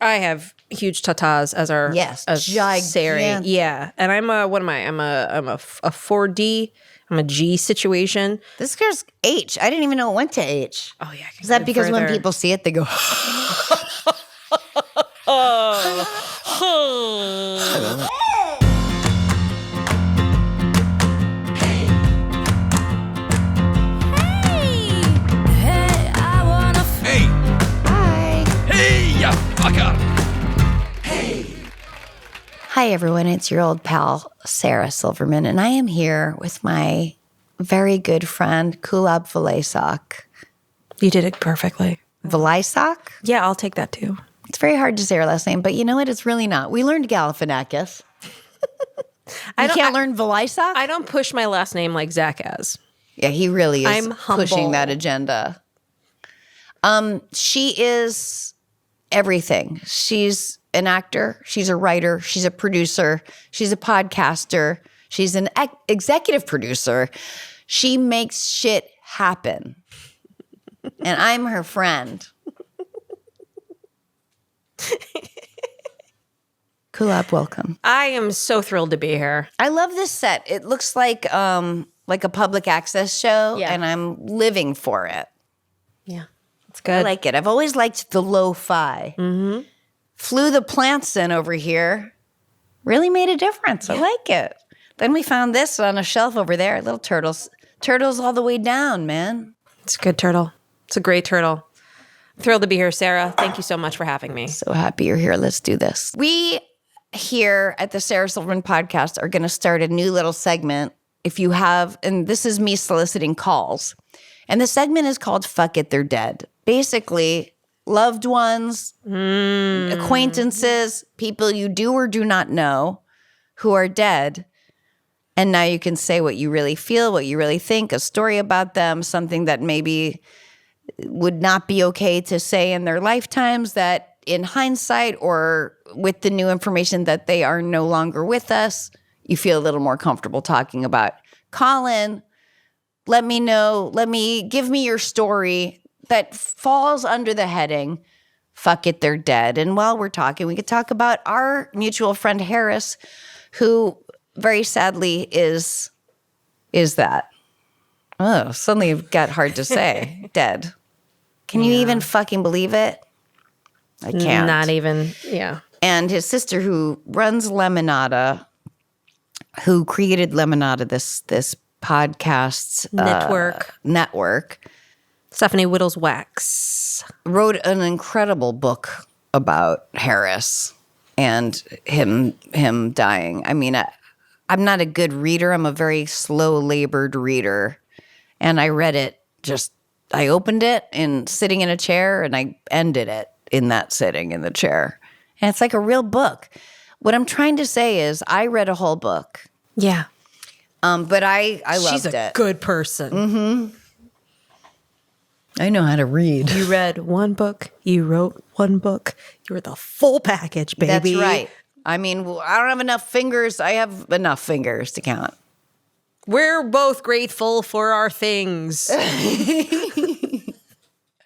I have huge tatas as our gigantic. Yeah, and I'm a what am I? I'm a 4D. I'm a G situation. This girl's H. I didn't even know it went to H. Oh yeah, Is that because when people see it, they go? Hi, everyone. It's your old pal, Sarah Silverman, and I am here with my very good friend, Kulap Vilaysack. You did it perfectly. Vilaysack? Yeah, I'll take that too. It's very hard to say her last name, but you know what? It's really not. We learned Galifianakis. You can't learn Vilaysack? I don't push my last name like Zach has. Yeah, he really is I'm humble. pushing that agenda. She is everything. She's an actor. She's a writer. She's a producer. She's a podcaster. She's an executive producer. She makes shit happen. And I'm her friend. Kulap, welcome. I am so thrilled to be here. I love this set. It looks like a public access show, and I'm living for it. Yeah, it's good. I like it. I've always liked the lo-fi. Mm-hmm. Flew the plants in over here. Really made a difference. I like it. Then we found this on a shelf over there. Little turtles. Turtles all the way down, man. It's a good turtle. It's a great turtle. Thrilled to be here, Sarah. Thank you so much for having me. So happy you're here. Let's do this. We here at the Sarah Silverman podcast are going to start a new little segment. If you have, and this is me soliciting calls. And the segment is called Fuck It, They're Dead. Basically, loved ones, acquaintances, people you do or do not know who are dead. And now you can say what you really feel, what you really think, a story about them, something that maybe would not be okay to say in their lifetimes that in hindsight or with the new information that they are no longer with us, you feel a little more comfortable talking about. Call in, let me know, give me your story that falls under the heading, Fuck It, They're Dead. And while we're talking, we could talk about our mutual friend Harris, who very sadly is that. Oh, suddenly it got hard to say. Dead. Can you even fucking believe it? I can't. Not even, yeah. And his sister who runs Lemonada, who created Lemonada, this podcast network. Stephanie Wittels Wax wrote an incredible book about Harris and him dying. I mean, I'm not a good reader. I'm a very slow-labored reader. And I read it I opened it and sitting in a chair and I ended it in that sitting in the chair. And it's like a real book. What I'm trying to say is I read a whole book. Yeah. But I loved it. She's a good person. Mm-hmm. I know how to read. You read one book. You wrote one book. You were the full package, baby. That's right. I mean, I don't have enough fingers. I have enough fingers to count. We're both grateful for our things.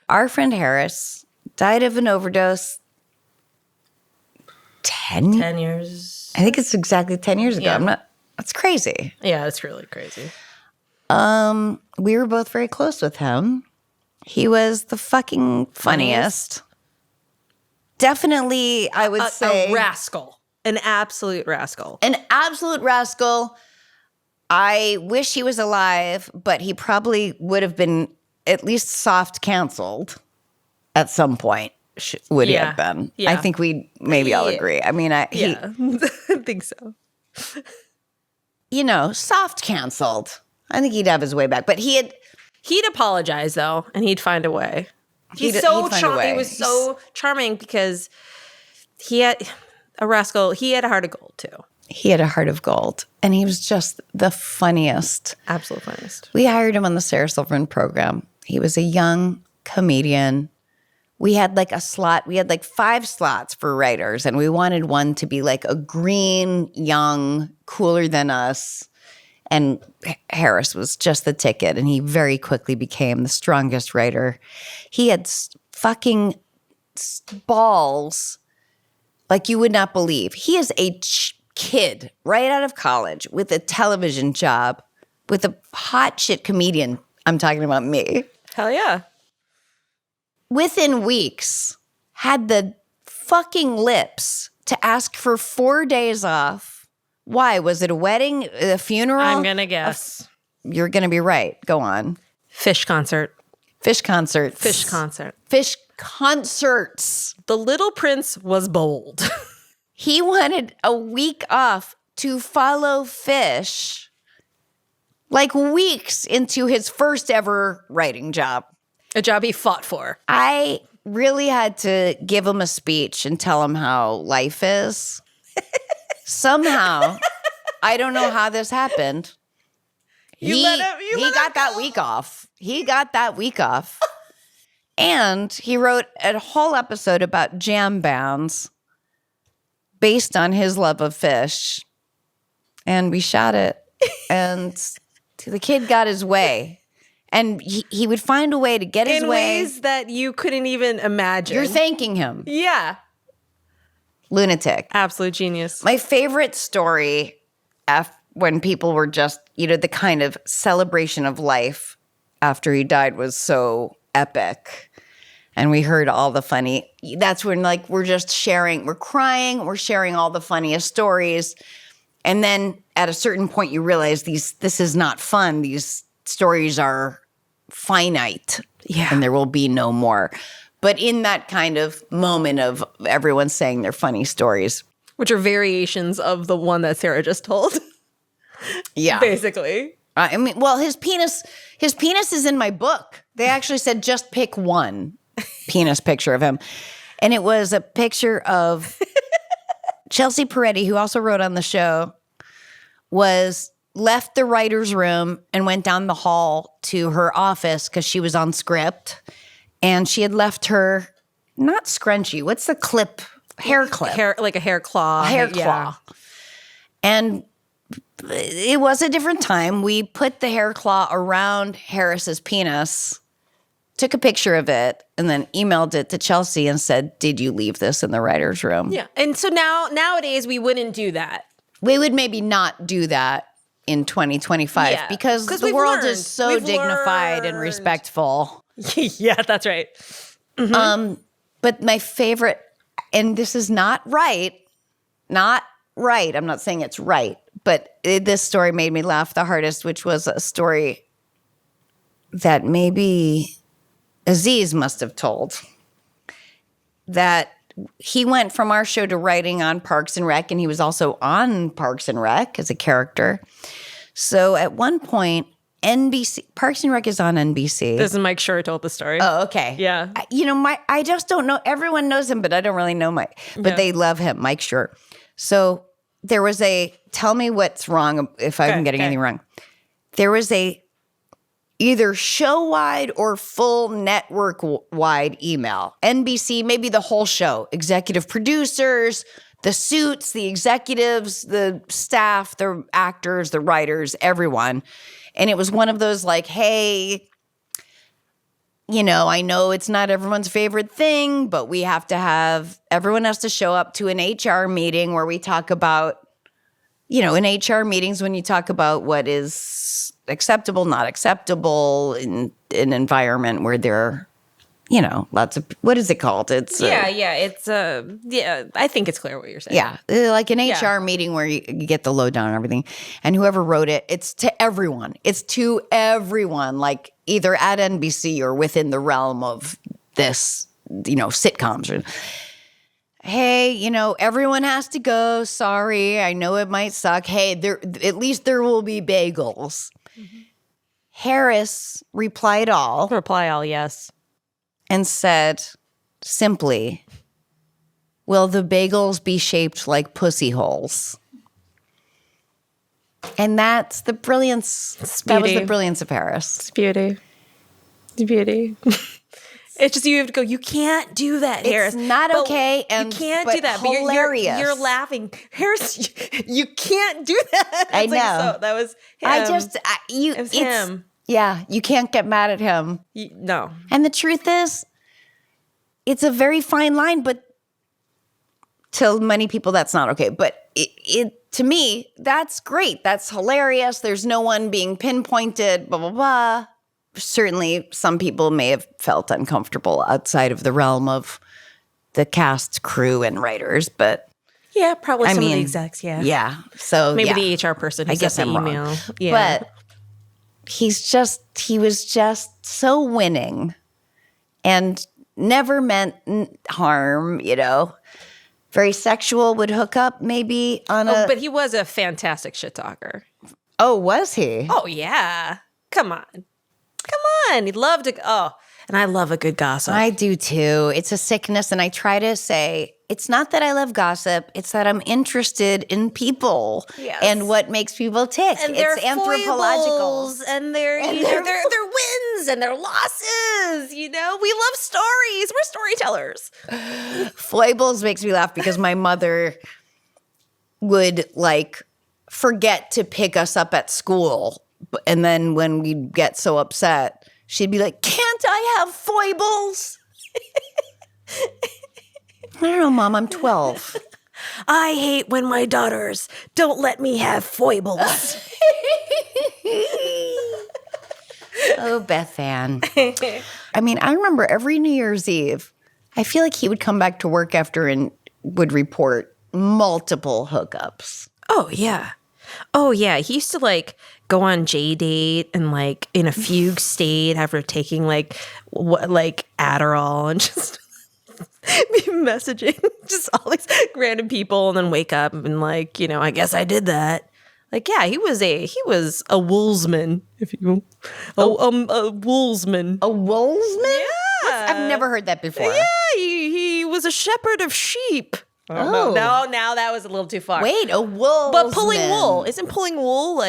Our friend Harris died of an overdose 10 years. I think it's exactly 10 years ago. Yeah. That's crazy. Yeah, it's really crazy. We were both very close with him. He was the fucking funniest. Definitely, I would say. A rascal. An absolute rascal. An absolute rascal. I wish he was alive, but he probably would have been at least soft canceled at some point. Would he have been? Yeah. I think maybe I'll agree. I mean, I think so. Soft canceled. I think he'd have his way back, but he'd apologize though, and he'd find a way. He was so charming because he had a rascal. He had a heart of gold too. He had a heart of gold, and he was just the funniest. Absolute funniest. We hired him on the Sarah Silverman program. He was a young comedian. We had a slot. We had 5 slots for writers, and we wanted one to be a green, young, cooler than us. And Harris was just the ticket, and he very quickly became the strongest writer. He had fucking balls like you would not believe. He is a kid right out of college with a television job with a hot shit comedian. I'm talking about me. Hell yeah. Within weeks, had the fucking lips to ask for 4 days off. Why? Was it a wedding? A funeral? I'm going to guess. You're going to be right. Go on. Fish concert. Fish concerts. Fish concert. Fish concerts. The little prince was bold. He wanted a week off to follow fish, like weeks into his first ever writing job. A job he fought for. I really had to give him a speech and tell him how life is. Somehow, I don't know how this happened. He got that week off. He got that week off. And he wrote a whole episode about jam bands based on his love of fish. And we shot it. And the kid got his way. And he would find a way to get his way. In ways that you couldn't even imagine. You're thanking him. Yeah. Lunatic. Absolute genius. My favorite story when people were just, the kind of celebration of life after he died was so epic. And we heard all the funny, that's when we're just sharing, we're crying, we're sharing all the funniest stories. And then at a certain point you realize this is not fun. These stories are finite. Yeah. And there will be no more. But in that kind of moment of everyone saying their funny stories. Which are variations of the one that Sarah just told. Yeah. Basically. I mean, well, his penis is in my book. They actually said just pick one penis picture of him. And it was a picture of Chelsea Peretti, who also wrote on the show, left the writer's room and went down the hall to her office because she was on script. And she had left her, not scrunchie, what's the clip? Hair clip. Like a hair claw. A hair claw. Yeah. And it was a different time. We put the hair claw around Harris's penis, took a picture of it, and then emailed it to Chelsea and said, "Did you leave this in the writer's room?" Yeah. And so nowadays we wouldn't do that. We would maybe not do that in 2025 because the world is so dignified and respectful. Yeah, that's right. Mm-hmm. But my favorite, and this is not right. I'm not saying it's right, but this story made me laugh the hardest, which was a story that maybe Aziz must have told. That he went from our show to writing on Parks and Rec, and he was also on Parks and Rec as a character. So at one point, NBC, Parks and Rec is on NBC. This is Mike Schur told the story. Oh, okay. Yeah. I just don't know. Everyone knows him, but I don't really know Mike. But they love him, Mike Schur. So there was tell me what's wrong if I'm getting anything wrong. There was either show-wide or full network-wide email. NBC, maybe the whole show. Executive producers, the suits, the executives, the staff, the actors, the writers, everyone. And it was one of those hey, I know it's not everyone's favorite thing, but we have to everyone has to show up to an HR meeting where we talk about, in HR meetings when you talk about what is acceptable, not acceptable in an environment where there are, lots of, what is it called? It's I think it's clear what you're saying. Yeah, like an HR meeting where you get the lowdown and everything. And whoever wrote it, it's to everyone. It's to everyone, either at NBC or within the realm of this, sitcoms. Hey, everyone has to go. Sorry, I know it might suck. Hey, at least there will be bagels. Mm-hmm. Harris replied all. Reply all, yes. And said simply, "Will the bagels be shaped like pussy holes?" And that's the brilliance. That was the brilliance of Harris. It's beauty. It's beauty. It's just you have to go, you can't do that, Harris. It's not okay. And you can't do that. Hilarious. But you're laughing. Harris, you can't do that. I know. So that was him. It was him. Yeah, you can't get mad at him. No. And the truth is, it's a very fine line, but to many people, that's not okay. But to me, that's great. That's hilarious. There's no one being pinpointed, blah, blah, blah. Certainly, some people may have felt uncomfortable outside of the realm of the cast, crew, and writers, but yeah, probably some of the execs, yeah. Yeah. So maybe the HR person who sent the email. Wrong. Yeah. But he was just so winning and never meant harm, Very sexual, would hook up maybe on but he was a fantastic shit talker. Oh, was he? Oh, yeah. Come on. He'd love to. Oh, and I love a good gossip. I do too. It's a sickness. And I try to say, it's not that I love gossip. It's that I'm interested in people and what makes people tick. And it's anthropological. And their wins and their losses. We love stories. We're storytellers. Foibles makes me laugh because my mother would forget to pick us up at school. And then when we'd get so upset, she'd be like, can't I have foibles? I don't know, Mom, I'm 12. I hate when my daughters don't let me have foibles. Oh, Beth Ann. I mean, I remember every New Year's Eve, I feel like he would come back to work after and would report multiple hookups. Oh, yeah. He used to go on J-Date and in a fugue state after taking Adderall and just be messaging just all these random people and then wake up and I guess I did that. He was a woolsman, if you will. A woolsman. A woolsman? Yeah. I've never heard that before. Yeah, he was a shepherd of sheep. Oh. No, now that was a little too far. Wait, a woolsman. But pulling wool. Isn't pulling wool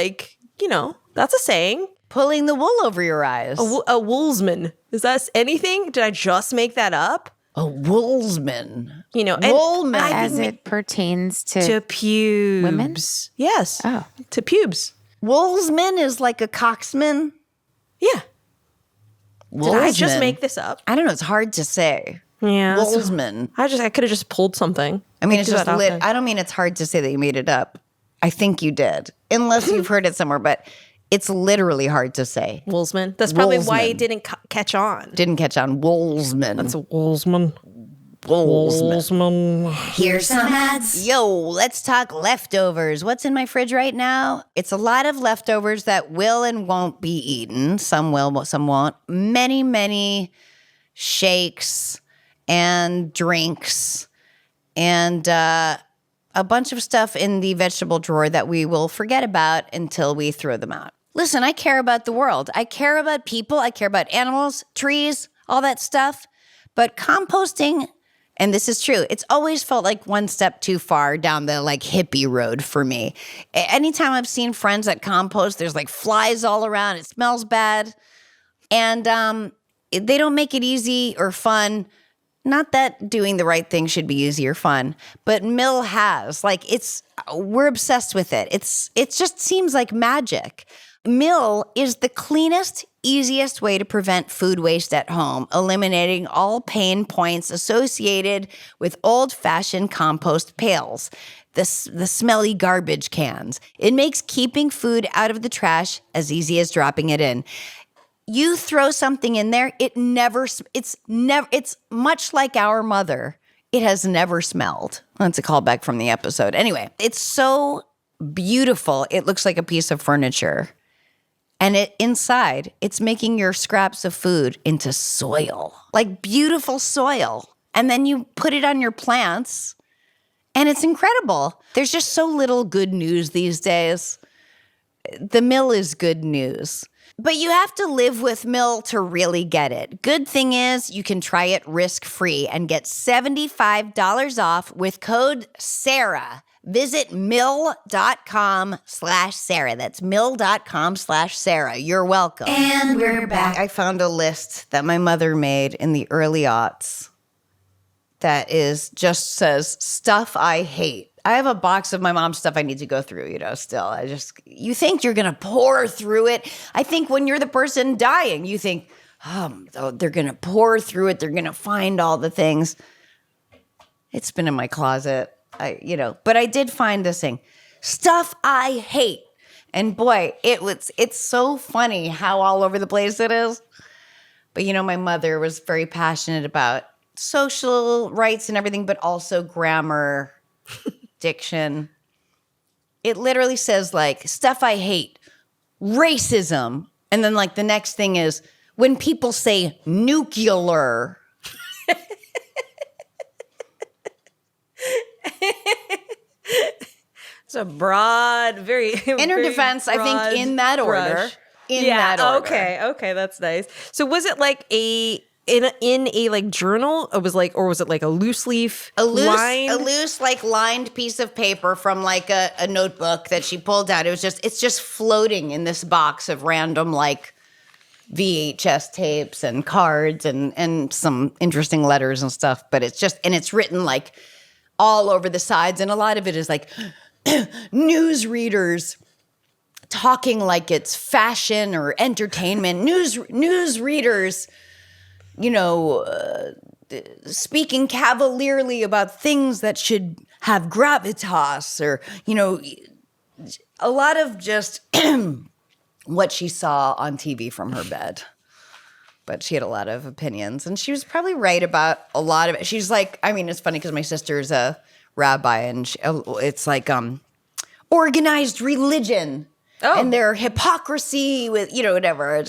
that's a saying. Pulling the wool over your eyes. A woolsman. Is that anything? Did I just make that up? A woolsman. Woolman. As it pertains to pubes. Women? Yes. Oh. To pubes. Woolsman is like a coxman? Yeah. Woolsman. Did I just make this up? I don't know. It's hard to say. Yeah. Woolsman. I could have just pulled something. I mean, it's just I don't mean it's hard to say that you made it up. I think you did. Unless you've heard it somewhere, but it's literally hard to say. Woolsman. That's probably why it didn't catch on. Didn't catch on. Woolsman. That's a woolsman. Woolsman. Here's some ads. Yo, let's talk leftovers. What's in my fridge right now? It's a lot of leftovers that will and won't be eaten. Some will, some won't. Many, many shakes and drinks and a bunch of stuff in the vegetable drawer that we will forget about until we throw them out. Listen, I care about the world. I care about people. I care about animals, trees, all that stuff. But composting, and this is true, it's always felt like one step too far down the hippie road for me. Anytime I've seen friends that compost, there's flies all around. It smells bad. And they don't make it easy or fun. Not that doing the right thing should be easy or fun, but Mill has. We're obsessed with it. It just seems like magic. Mill is the cleanest, easiest way to prevent food waste at home, eliminating all pain points associated with old-fashioned compost pails, the smelly garbage cans. It makes keeping food out of the trash as easy as dropping it in. You throw something in there, it's much like our mother. It has never smelled. That's a callback from the episode. Anyway, it's so beautiful. It looks like a piece of furniture. And inside, it's making your scraps of food into soil, like beautiful soil. And then you put it on your plants, and it's incredible. There's just so little good news these days. The Mill is good news. But you have to live with Mill to really get it. Good thing is you can try it risk-free and get $75 off with code SARAH. Visit mill.com/Sarah. That's mill.com/Sarah. You're welcome. And we're back. I found a list that my mother made in the early aughts that just says stuff I hate. I have a box of my mom's stuff I need to go through, still. You think you're going to pour through it. I think when you're the person dying, you think, they're going to pour through it. They're going to find all the things. It's been in my closet. But I did find this thing, stuff I hate. And boy, it's so funny how all over the place it is. But my mother was very passionate about social rights and everything, but also grammar, diction. It literally says like stuff I hate, racism. And then like the next thing is when people say nuclear. It's a broad, very In her defense, I think in that order. Okay, that's nice. So was it like in a like journal? Or was it like a loose leaf? A loose like lined piece of paper from like a notebook that she pulled out. It's just floating in this box of random like VHS tapes and cards and some interesting letters and stuff. But it's written like all over the sides, and a lot of it is like news readers talking like it's fashion or entertainment. News readers, speaking cavalierly about things that should have gravitas, or a lot of just what she saw on TV from her bed. But she had a lot of opinions, and she was probably right about a lot of it. She's like, it's funny because my sister's a rabbi, and it's like organized religion and their hypocrisy with whatever.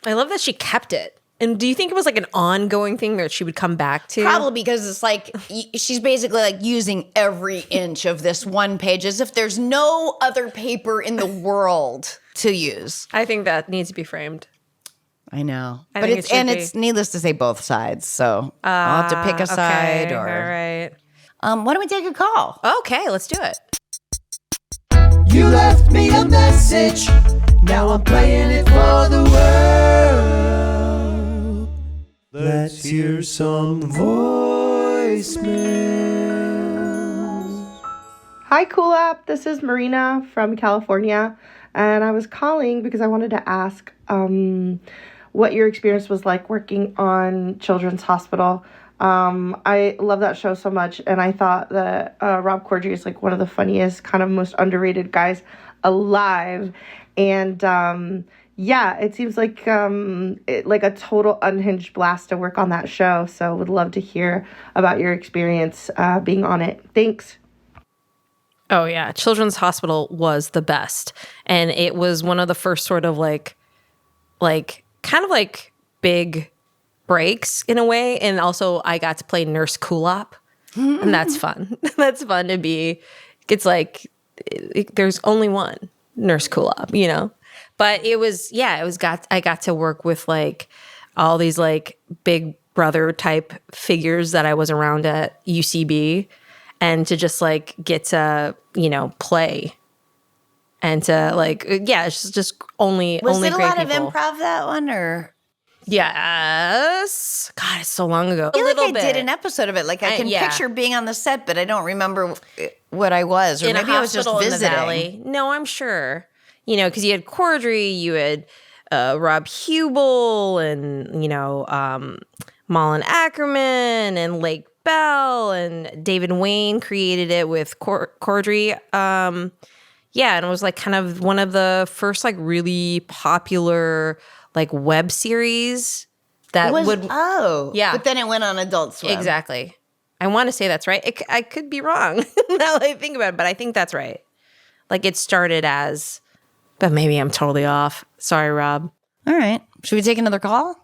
I love that she kept it. And do you think it was like an ongoing thing that she would come back to? Probably because it's like she's basically like using every inch of this one page as if there's no other paper in the world to use. I think that needs to be framed. I know. But it's needless to say both sides. So I'll have to pick a side. Or all right. Why don't we take a call? Okay, let's do it. You left me a message. Now I'm playing it for the world. Let's hear some voicemails. Hi, Kulap. This is Marina from California. And I was calling because I wanted to ask what your experience was like working on Children's Hospital. I love that show so much, and I thought that Rob Corddry is like one of the funniest, kind of most underrated guys alive. And it seems like like a total unhinged blast to work on that show. So would love to hear about your experience being on it. Thanks. Oh yeah, Children's Hospital was the best, and it was one of the first sort of like kind of like big breaks in a way. And also I got to play Nurse Kulap, and that's fun. That's fun to be. It's like there's only one Nurse Kulap, But I got to work with like all these like big brother type figures that I was around at UCB, and to just like get to play and to like it's just only Was only it a great lot people. of improv, that one, or? Yes. God, it's so long ago. I feel like I did an episode of it. Like I can picture being on the set, but I don't remember what I was, or maybe I was just visiting. In the Valley. No, I'm sure. Because you had Corddry, you had Rob Hubel, and Malin Ackerman, and Lake Bell, and David Wayne created it with Corddry. And it was like kind of one of the first like really popular like web series that but then it went on Adult Swim. Exactly. I want to say that's right. I could be wrong now that I think about it, but I think that's right. Like it started as, but maybe I'm totally off. Sorry, Rob. All right. Should we take another call?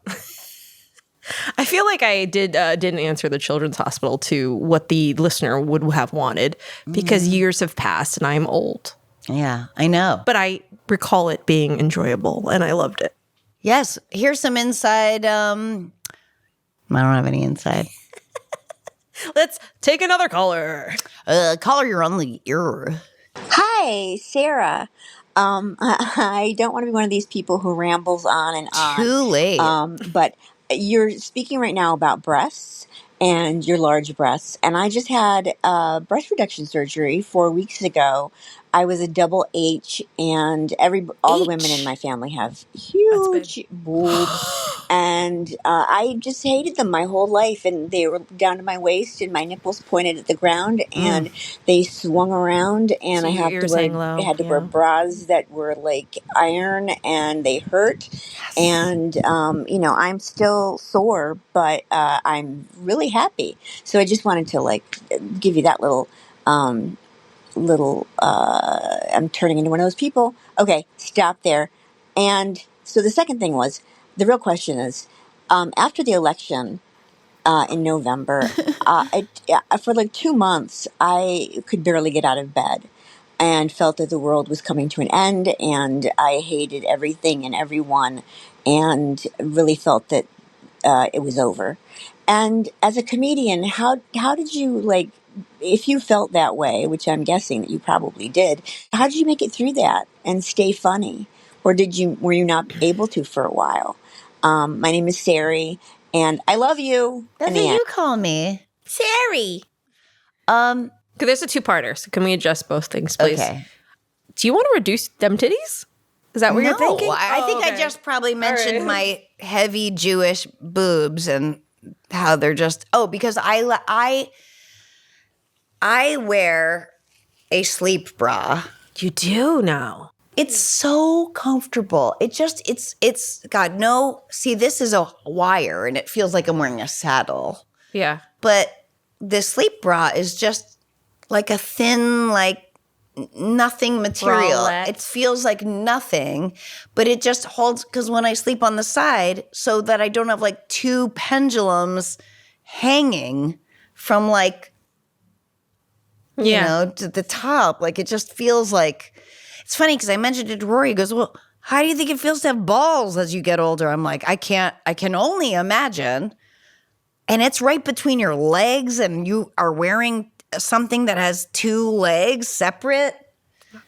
I feel like I didn't answer the Children's Hospital to what the listener would have wanted because years have passed and I'm old. Yeah, I know. But I recall it being enjoyable and I loved it. Yes. Here's some inside. I don't have any inside. Let's take another caller. Caller, you're on the air. Hi, Sarah. I don't want to be one of these people who rambles on and on. Too late. But you're speaking right now about breasts and your large breasts. And I just had breast reduction surgery 4 weeks ago. I was a double H, and all the women in my family have huge boobs. And I just hated them my whole life. And they were down to my waist, and my nipples pointed at the ground, and they swung around. And So I your ears hang low. had to wear bras that were like iron, and they hurt. And I'm still sore, but I'm really happy. So I just wanted to like give you that little I'm turning into one of those people. Okay, stop there. And so the second thing was, the real question is, after the election in November, for like 2 months I could barely get out of bed and felt that the world was coming to an end, and I hated everything and everyone, and really felt that it was over. And as a comedian, how did you, like, if you felt that way, which I'm guessing that you probably did, how did you make it through that and stay funny? Or were you not able to for a while? My name is Sari, and I love you. That's In the what end. you call me. Sari. There's a two-parter, so can we adjust both things, please? Okay. Do you want to reduce them titties? Is that what you're thinking? I think I okay. just probably mentioned right. my heavy Jewish boobs and how they're just because I wear a sleep bra. You do now. It's so comfortable. It's God, no. See, this is a wire and it feels like I'm wearing a saddle. Yeah. But the sleep bra is just like a thin, like nothing material. Bralette. It feels like nothing, but it just holds, because when I sleep on the side, so that I don't have like two pendulums hanging from like, you know, to the top. Like it just feels like, it's funny because I mentioned it to Rory. He goes, well, how do you think it feels to have balls as you get older? I'm like, I can only imagine. And it's right between your legs, and you are wearing something that has two legs separate.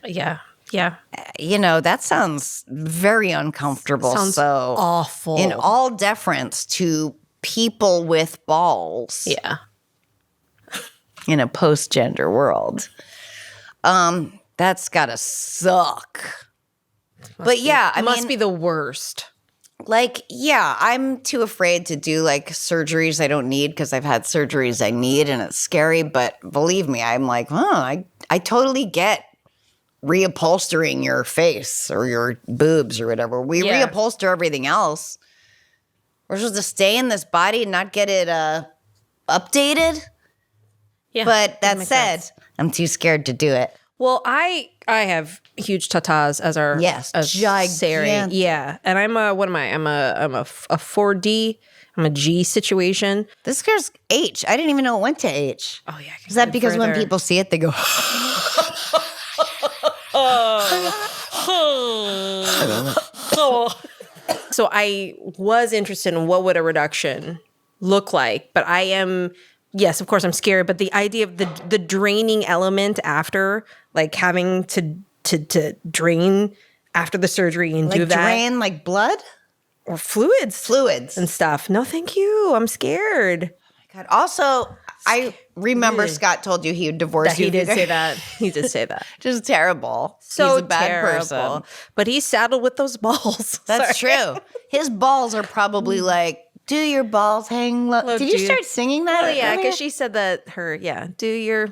Yeah. Yeah. You know, that sounds very uncomfortable. Sounds so awful. In all deference to people with balls. Yeah. In a post-gender world. That's gotta suck. But yeah, I must mean, be the worst. like, yeah, I'm too afraid to do like surgeries I don't need because I've had surgeries I need and it's scary. But believe me, I'm like, I totally get reupholstering your face or your boobs or whatever. We reupholster everything else. We're supposed to stay in this body and not get it updated. Yeah. But that makes said, sense. I'm too scared to do it. Well, I have huge tatas as our as Sari. gigantic. Yeah, and I'm a what am I? I'm a 4D. I'm a G situation. This girl's H. I didn't even know it went to H. Oh yeah, Is that because when people see it, they go, So I was interested in what would a reduction look like, but I am. Yes, of course, I'm scared, but the idea of the draining element after, like having to drain after the surgery and like do that, drain like blood? or fluids and stuff. No, thank you. I'm scared. God. Also, I remember Scott told you he would divorce That you. he did say that. He did say that. Just terrible. So He's a bad terrible. person. But he's saddled with those balls. That's Sorry. true. His balls are probably like, do your balls hang low? Look, Did you dude. start singing that? Oh yeah, earlier? because she said that do your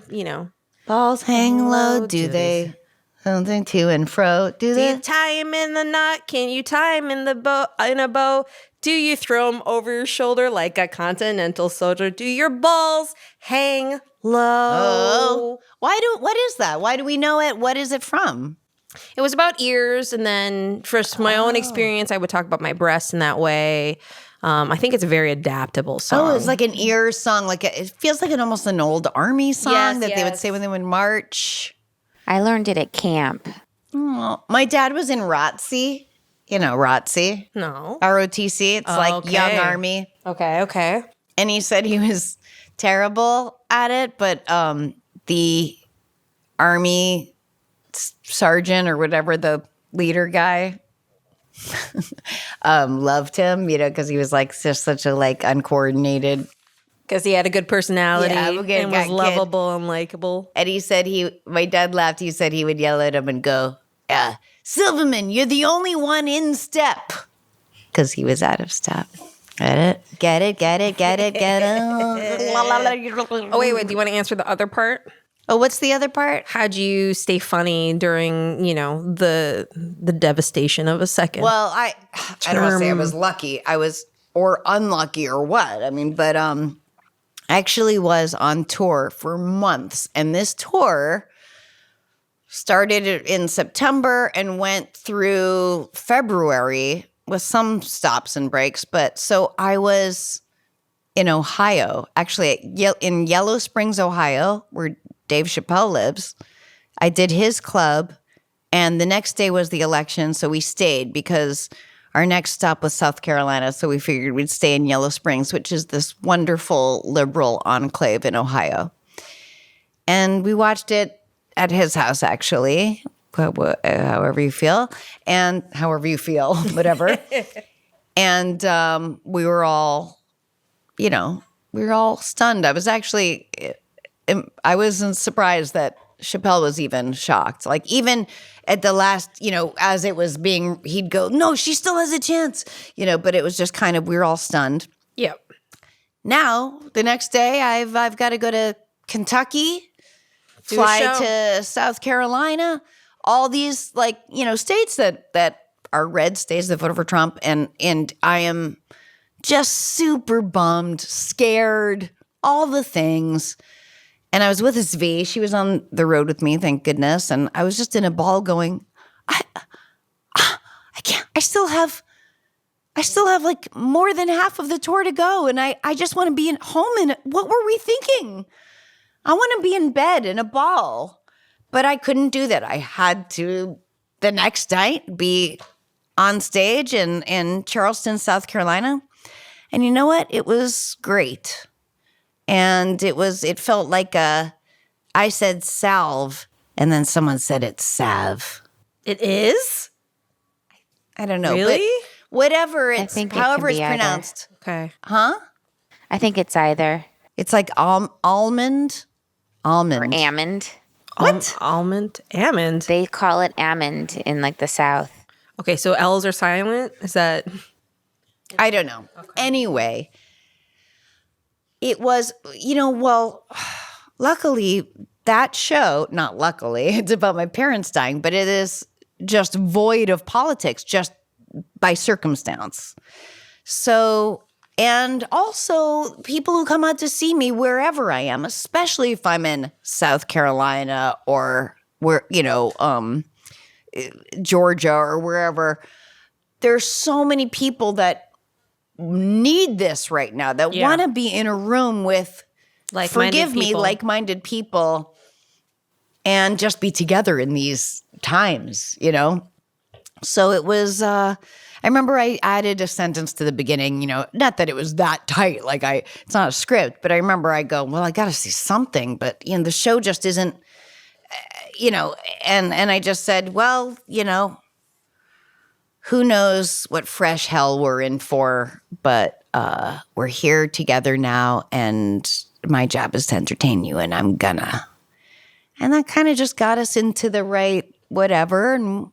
Balls hang low, low, do do they? Something to and fro, do do they? you tie him in the knot? Can you tie him in a bow? Do you throw him over your shoulder like a continental soldier? Do your balls hang low? Oh. What is that? Why do we know it? What is it from? It was about ears, and then for my own experience, I would talk about my breasts in that way. I think it's a very adaptable song. Oh, it's like an ear song. Like it feels like almost an old army song Yes, that they would yes. say when they would march. I learned it at camp. Oh, my dad was in ROTC. You know ROTC. No. ROTC. It's like okay. young army. Okay. And he said he was terrible at it, but the army sergeant or whatever, the leader guy, loved him, you know, because he was like just such a like uncoordinated. Because he had a good personality Yeah, good and was kid. lovable and likable. And he said my dad laughed. He said he would yell at him and go, Silverman, you're the only one in step. because he was out of stuff. Get it? Get it? Get it? Get it? Get it? Oh, wait. Do you want to answer the other part? Oh, what's the other part? How'd you stay funny during, the devastation of a second? Well, I don't want to say I was lucky. I was or unlucky or what. I mean, but I actually was on tour for months, and this tour started in September and went through February with some stops and breaks. But so I was in Ohio, actually in Yellow Springs, Ohio, where Dave Chappelle lives. I did his club, and the next day was the election, so we stayed because our next stop was South Carolina, so we figured we'd stay in Yellow Springs, which is this wonderful liberal enclave in Ohio. And we watched it at his house, actually, however you feel, whatever. And we were all stunned. I wasn't surprised that Chappelle was even shocked. Like, even at the last, as it was he'd go, no, she still has a chance, but it was just kind of, we were all stunned. Yep. Now, the next day, I've got to go to Kentucky, fly to South Carolina, all these, states that are red states that voted for Trump. And I am just super bummed, scared, all the things. And I was with Svi. She was on the road with me, thank goodness. And I was just in a ball going, I can't. I still have like more than half of the tour to go. And I just want to be home. And what were we thinking? I want to be in bed in a ball. But I couldn't do that. I had to, the next night, be on stage in Charleston, South Carolina. And you know what? It was great. And it felt like I said salve, and then someone said it's salve. It is? I don't know. Really? But whatever however it's be either. pronounced. Okay. Huh? I think it's either It's like almond. or almond. What? Almond? Almond? They call it almond in like the South. Okay, so L's are silent? Is that... I don't know. Okay. Anyway, it was, luckily that show, not luckily, it's about my parents dying, but it is just void of politics, just by circumstance. So, and also people who come out to see me wherever I am, especially if I'm in South Carolina or Georgia or wherever, there's so many people that need this right now, that want to be in a room with, like-minded people and just be together in these times, So it was, I remember I added a sentence to the beginning, not that it was that tight, it's not a script, but I remember I go, well, I got to see something, but, the show just isn't, and I just said, well, who knows what fresh hell we're in for, but we're here together now, and my job is to entertain you, and I'm gonna. And that kind of just got us into the right whatever. And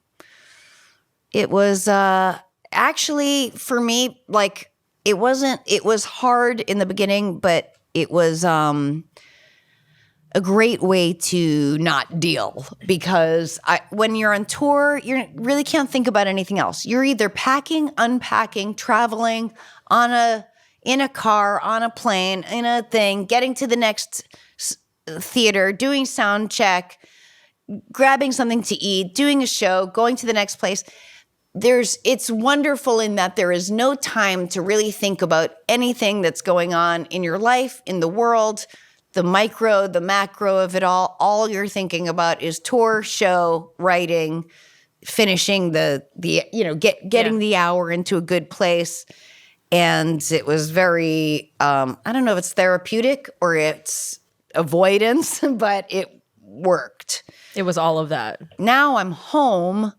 it was actually, for me, it was hard in the beginning, but it was a great way to not deal, because when you're on tour, you really can't think about anything else. You're either packing, unpacking, traveling in a car, on a plane, in a thing, getting to the next theater, doing sound check, grabbing something to eat, doing a show, going to the next place. It's wonderful in that there is no time to really think about anything that's going on in your life, in the world, the micro, the macro of it all. All you're thinking about is tour, show, writing, finishing getting the hour into a good place. And it was very, I don't know if it's therapeutic or it's avoidance, but it worked. It was all of that. Now I'm home.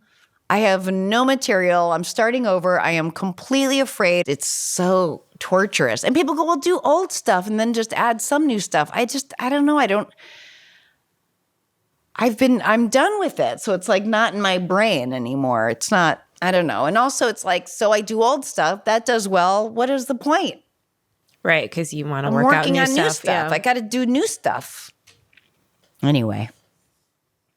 I have no material. I'm starting over. I am completely afraid. It's so torturous. And people go, well, do old stuff and then just add some new stuff. I don't know. I'm done with it. So it's like not in my brain anymore. It's not, I don't know. And also it's like, so I do old stuff. That does well. What is the point? Right, because you want to I'm work out working new on new stuff. stuff. Yeah. I got to do new stuff. Anyway.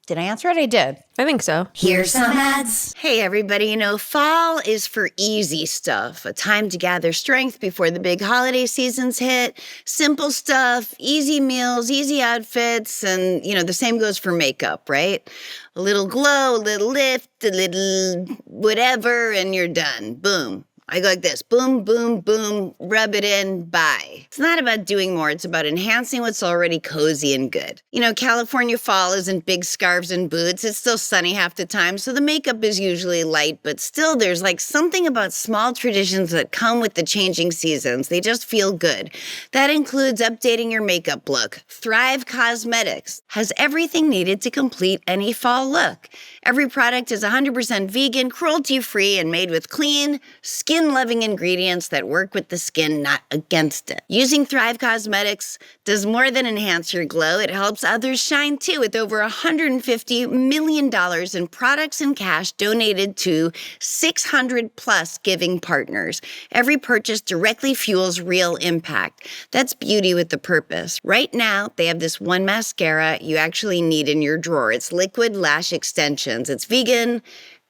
Did I answer it? I did. I think so. Here's some ads. Hey, everybody. You know, fall is for easy stuff, a time to gather strength before the big holiday seasons hit. Simple stuff, easy meals, easy outfits, and, you know, the same goes for makeup, right? A little glow, a little lift, a little whatever, and you're done. Boom. I go like this, boom, boom, boom, rub it in, bye. It's not about doing more, it's about enhancing what's already cozy and good. You know, California fall isn't big scarves and boots, it's still sunny half the time, so the makeup is usually light, but still there's like something about small traditions that come with the changing seasons. They just feel good. That includes updating your makeup look. Thrive Cosmetics has everything needed to complete any fall look. Every product is 100% vegan, cruelty-free, and made with clean, skin-loving ingredients that work with the skin, not against it. Using Thrive Cosmetics does more than enhance your glow. It helps others shine too, with over $150 million in products and cash donated to 600 plus giving partners. Every purchase directly fuels real impact. That's beauty with a purpose. Right now, they have this one mascara you actually need in your drawer. It's Liquid Lash Extensions. It's vegan,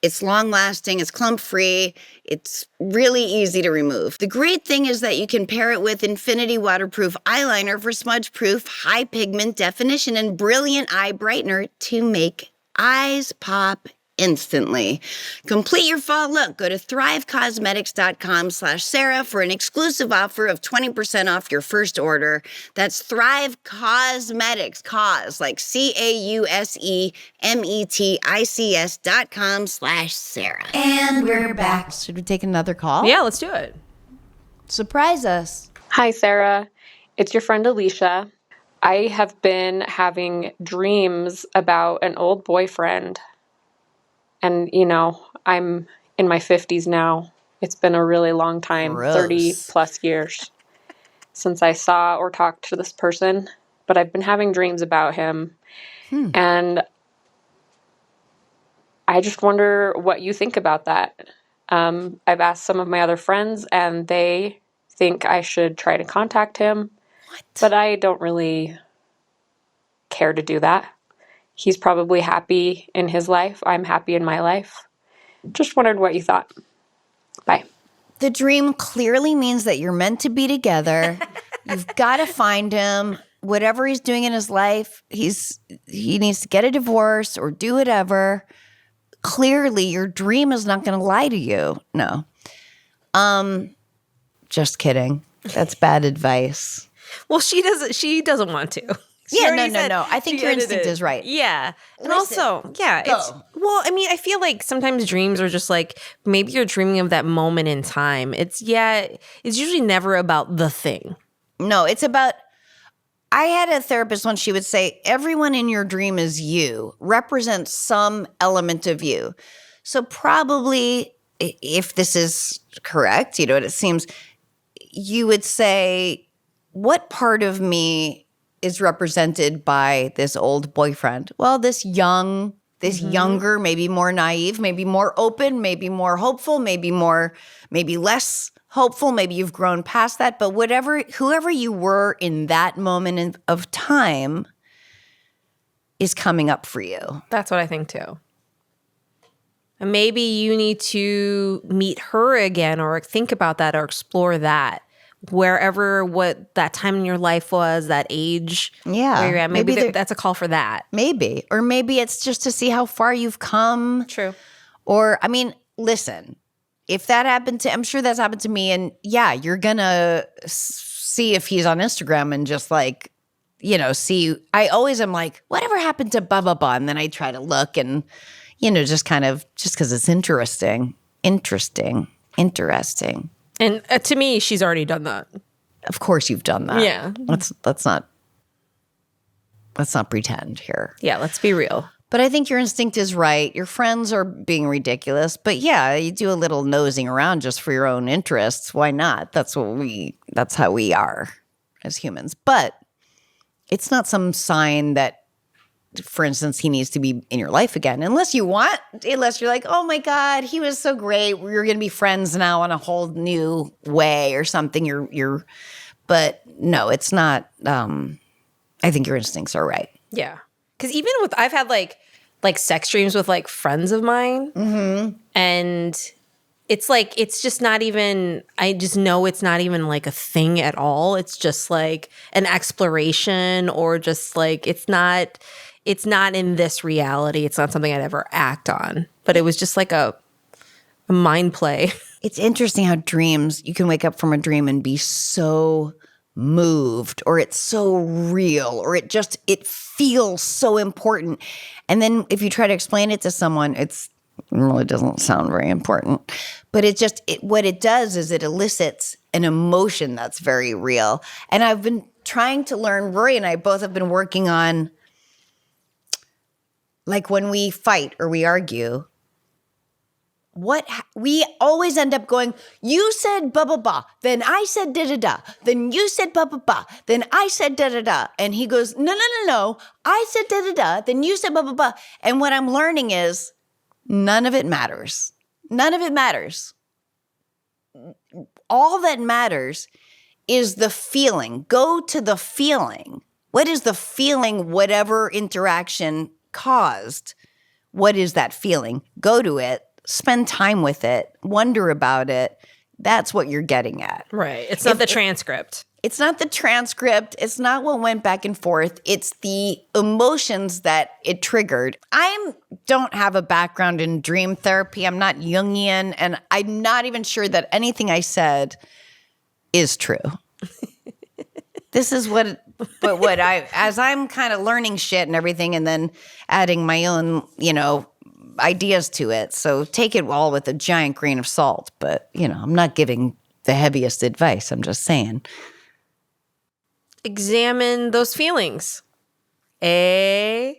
it's long-lasting, it's clump-free, it's really easy to remove. The great thing is that you can pair it with Infinity Waterproof Eyeliner for smudge-proof, high pigment definition, and brilliant eye brightener to make eyes pop instantly. Complete your fall look. Go to thrivecosmetics.com/Sarah for an exclusive offer of 20% off your first order. That's Thrive Cosmetics, cause like CAUSEMETICS.com/Sarah. And we're back. Should we take another call? Yeah, let's do it. Surprise us. Hi, Sarah. It's your friend Alicia. I have been having dreams about an old boyfriend. And, you know, I'm in my 50s now. It's been a really long time, Gross. 30 plus years since I saw or talked to this person. But I've been having dreams about him. And I just wonder what you think about that. I've asked some of my other friends, and they think I should try to contact him. What? But I don't really care to do that. He's probably happy in his life. I'm happy in my life. Just wondered what you thought. Bye. The dream clearly means that you're meant to be together. You've got to find him. Whatever he's doing in his life, he needs to get a divorce or do whatever. Clearly, your dream is not going to lie to you. No. Just kidding. That's bad advice. Well, she doesn't want to. She Yeah, already said no. I think she your edited instinct it. is right. Yeah. And Listen, also, yeah, it's go. well, I mean, I feel like sometimes dreams are just like maybe you're dreaming of that moment in time. It's usually never about the thing. No, it's about I had a therapist once, she would say, everyone in your dream is you, represents some element of you. So probably, if this is correct, you know what it seems, you would say, what part of me is represented by this old boyfriend? Well, this younger, maybe more naive, maybe more open, maybe more hopeful, maybe less hopeful, maybe you've grown past that. But whoever you were in that moment of time is coming up for you. That's what I think too. And maybe you need to meet her again or think about that or explore that. Wherever what that time in your life was, that age, Yeah, where you're at, maybe that's a call for that. Maybe. Or maybe it's just to see how far you've come. True. Or, I mean, listen, if that happened to, I'm sure that's happened to me. And yeah, you're going to see if he's on Instagram and just like, you know, see. I always am like, whatever happened to blah, blah, blah. And then I try to look and, you know, just because it's interesting. And to me, she's already done that. Of course you've done that. Yeah. Let's not pretend here. Yeah, let's be real. But I think your instinct is right. Your friends are being ridiculous. But yeah, you do a little nosing around just for your own interests. Why not? That's how we are as humans. But it's not some sign that for instance, he needs to be in your life again. Unless you're like, oh my God, he was so great. We're going to be friends now in a whole new way or something. But no, it's not. I think your instincts are right. Yeah. Because even I've had like sex dreams with like friends of mine. Mm-hmm. And it's like, it's just not even, I just know it's not even like a thing at all. It's just like an exploration, or just like, it's not in this reality. It's not something I'd ever act on. But it was just like a mind play. It's interesting how dreams, you can wake up from a dream and be so moved, or it's so real, or it feels so important. And then if you try to explain it to someone, it really doesn't sound very important. But what it does is it elicits an emotion that's very real. And I've been trying to learn, Rory and I both have been working on, like when we fight or we argue, we always end up going, you said blah, blah, blah. Then I said da-da-da. Then you said blah, blah, blah. Then I said da-da-da. And he goes, no. I said da-da-da. Then you said blah, blah, blah. And what I'm learning is none of it matters. None of it matters. All that matters is the feeling. Go to the feeling. What is the feeling whatever interaction caused? What is that feeling? Go to it. Spend time with it, wonder about it. That's what you're getting at. Right. It's not the transcript. It's not the transcript. It's not what went back and forth. It's the emotions that it triggered. I don't have a background in dream therapy. I'm not Jungian, and I'm not even sure that anything I said is true. This is as I'm kind of learning shit and everything, and then adding my own, ideas to it. So take it all with a giant grain of salt. But, I'm not giving the heaviest advice. I'm just saying. Examine those feelings. Examine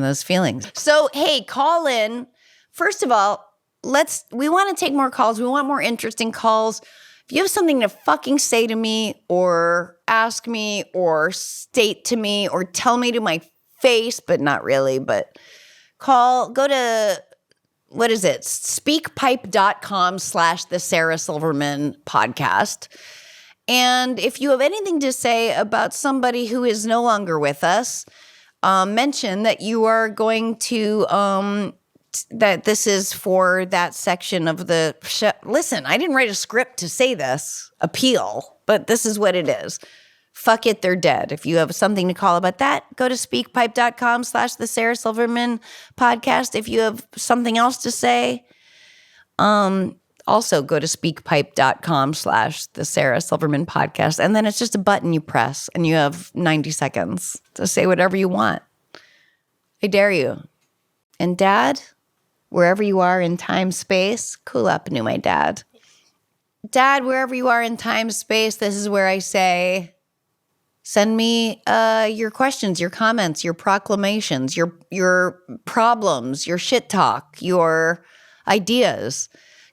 those feelings. So, hey, call in. First of all, we want to take more calls. We want more interesting calls. If you have something to fucking say to me, or ask me, or state to me, or tell me to my face, but not really, but go to, speakpipe.com/the Sarah Silverman podcast. And if you have anything to say about somebody who is no longer with us, mention that you are going to, that this is for that section of the show. Listen, I didn't write a script to say this, appeal, but this is what it is. Fuck it, they're dead. If you have something to call about that, go to speakpipe.com/the Sarah Silverman podcast. If you have something else to say, also go to speakpipe.com/the Sarah Silverman podcast. And then it's just a button you press, and you have 90 seconds to say whatever you want. I dare you. And Dad, wherever you are in time, space, Kulap knew my dad. Dad, wherever you are in time, space, this is where I say, send me your questions, your comments, your proclamations, your problems, your shit talk, your ideas.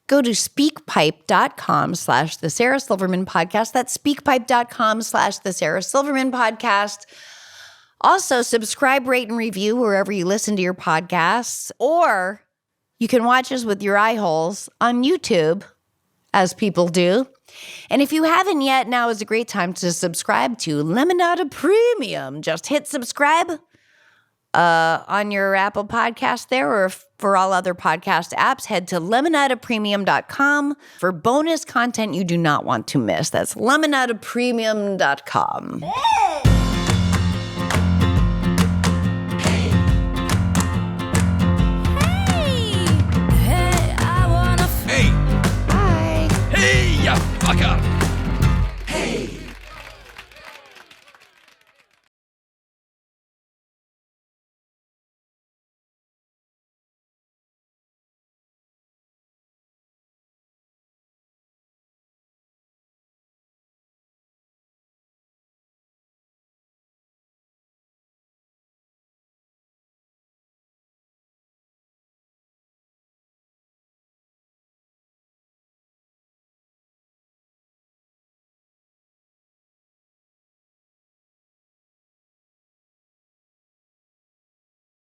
Go to speakpipe.com/the Sarah Silverman podcast. That's speakpipe.com/the Sarah Silverman podcast. Also, subscribe, rate, and review wherever you listen to your podcasts. Or you can watch us with your eye holes on YouTube, as people do. And if you haven't yet, now is a great time to subscribe to Lemonada Premium. Just hit subscribe on your Apple podcast there, or for all other podcast apps, head to lemonadapremium.com for bonus content you do not want to miss. That's lemonadapremium.com.